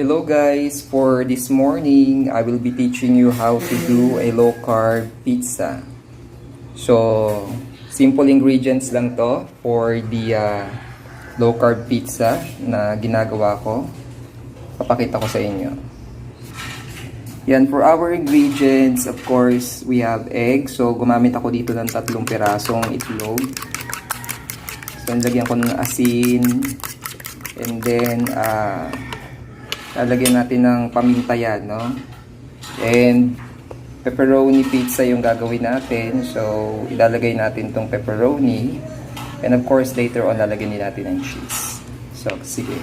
Hello guys, for this morning, I will be teaching you how to do a low-carb pizza. So, simple ingredients lang to for the low-carb pizza na ginagawa ko. Papakita ko sa inyo. Yan, for our ingredients, of course, we have egg. So, gumamit ako dito ng 3 pirasong itlog. So, nilagyan ko ng asin. And then, lalagyan natin ng paminta yan, no? And pepperoni pizza yung gagawin natin. So, ilalagay natin tong pepperoni. And of course, later on, lalagyan din natin ng cheese. So, sige.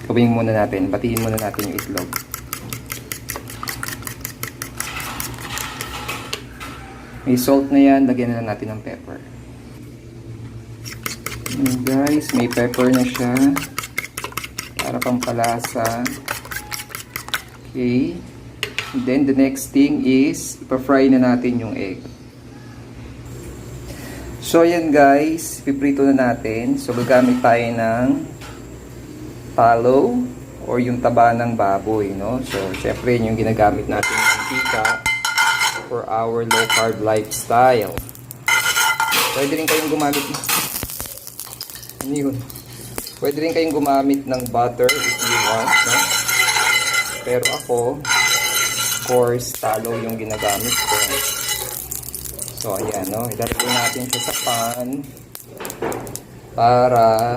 Gawin muna natin. Batiin muna natin yung itlog. May salt na yan. Lagyan na lang natin ng pepper. And guys, may pepper na siya. Para pampalasa. Okay. And then the next thing is ipa-fry na natin yung egg. So yan guys, piprito na natin. So gagamit tayo ng tallow or yung taba ng baboy, no? So syempre yun yung ginagamit natin ng mantika for our low carb lifestyle. Pwede rin kayong gumamit ano yun? Pwede rin kayong gumamit ng butter if you want, no? Pero ako, of course, tallow yung ginagamit ko. So, ayan, no? Ilalagay natin siya sa pan para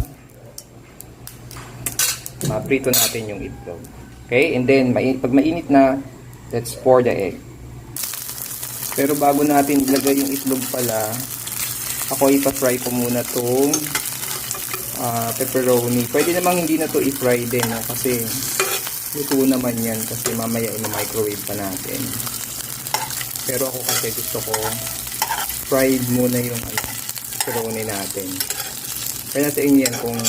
maprito natin yung itlog. Okay? And then, pag mainit na, let's pour the egg. Pero bago natin ilagay yung itlog pala, ako ipa-fry ko muna itong pepperoni. Pwede namang hindi na to i-fry din, no? Kasi luto naman yan kasi mamaya i-microwave pa natin. Pero ako kasi gusto ko fried muna yung pepperoni natin. Kaya sa inyo yan, kung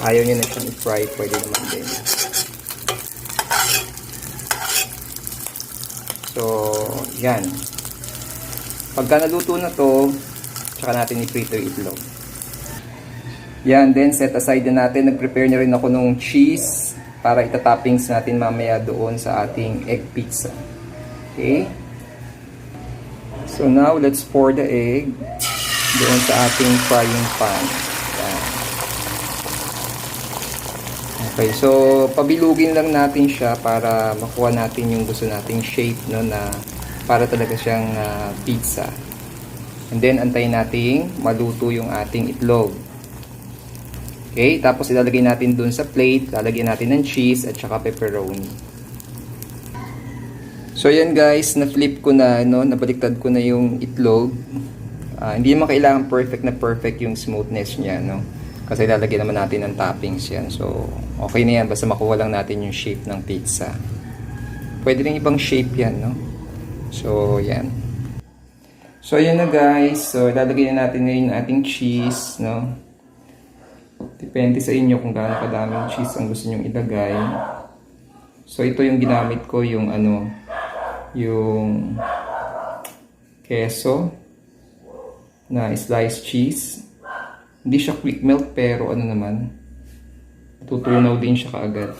ayaw nyo na siyang i-fry, pwede naman din. So, yan. Pagka naluto na to, tsaka natin i-prito yung itlog. Yan, then set aside na natin. Nag-prepare na rin ako ng cheese para itatoppings natin mamaya doon sa ating egg pizza. Okay? So now, let's pour the egg doon sa ating frying pan. Yan. Okay, so pabilugin lang natin siya para makuha natin yung gusto nating shape, no, na para talaga siyang pizza. And then, antayin natin maluto yung ating itlog. Okay, tapos ilalagay natin dun sa plate, lalagyan natin ng cheese at saka pepperoni. So yan guys, na-flip ko na, no, nabaliktad ko na yung itlog. Hindi naman kailangan perfect yung smoothness niya, no? Kasi lalagyan naman natin ng toppings yan. So, okay na yan, basta makuha lang natin yung shape ng pizza. Pwede rin ibang shape yan, no? So, yan. So, yan na guys. So, lalagyan na natin ngayon yung ating cheese, no? Depende sa inyo kung gaano kadaming cheese ang gusto nyong ilagay. So, ito yung ginamit ko, yung yung keso na sliced cheese. Hindi siya quick melt, pero ano naman, tutunaw din siya kaagad.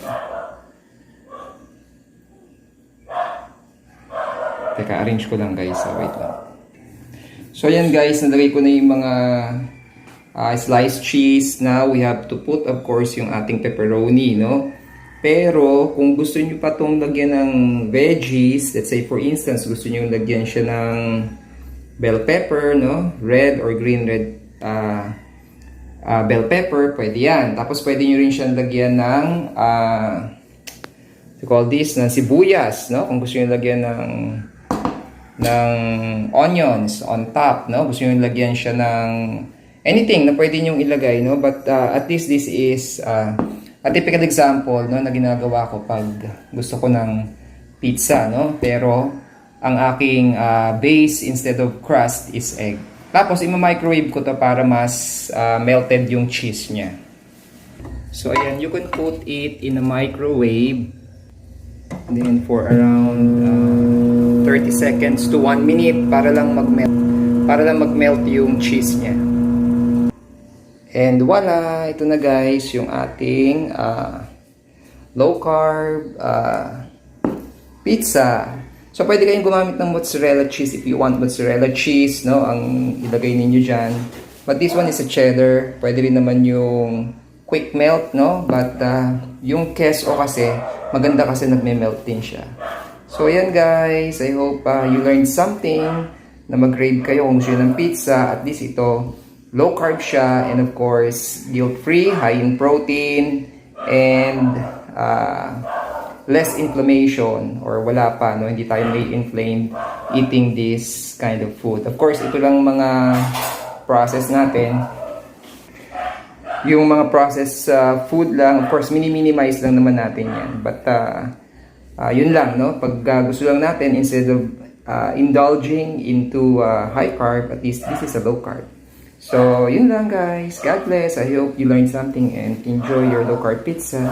Teka, arrange ko lang guys. Wait lang. So, ayan guys, nalagay ko na yung mga sliced cheese. Now, we have to put, of course, yung ating pepperoni, no? Pero, kung gusto nyo pa itong lagyan ng veggies, let's say, for instance, gusto nyo lagyan siya ng bell pepper, no? Red or green red bell pepper, pwede yan. Tapos, pwede nyo rin siyang lagyan ng, we call this, ng sibuyas, no? Kung gusto nyo lagyan ng onions on top, no? Gusto nyo lagyan siya ng anything na pwede nyong ilagay, no? But at least this is a typical example, no, na ginagawa ko pag gusto ko ng pizza, no? Pero ang aking base instead of crust is egg. Tapos i-microwave ko to para mas melted yung cheese niya. So ayan, you can put it in a microwave then for around 30 seconds to 1 minute para lang mag-melt yung cheese niya. And voila, ito na guys yung ating low carb pizza. So, pwede kayong gumamit ng mozzarella cheese if you want mozzarella cheese, no? Ang ilagay ninyo dyan. But this one is a cheddar. Pwede rin naman yung quick melt, no? But yung queso kasi, maganda kasi nagme-melt din siya. So, ayan guys. I hope you learned something na mag-grade kayo kung gusto nyo ng pizza. At least ito, low carb siya. And of course, guilt-free, high in protein, and less inflammation or wala pa, no? Hindi tayo may inflamed eating this kind of food. Of course, ito lang mga process natin. Yung mga process food lang, of course, minimize lang naman natin yan. But, yun lang, no? Pag gusto lang natin, instead of indulging into high carb, at least this is a low carb. So, yun lang guys. God bless. I hope you learned something and enjoy your low carb pizza.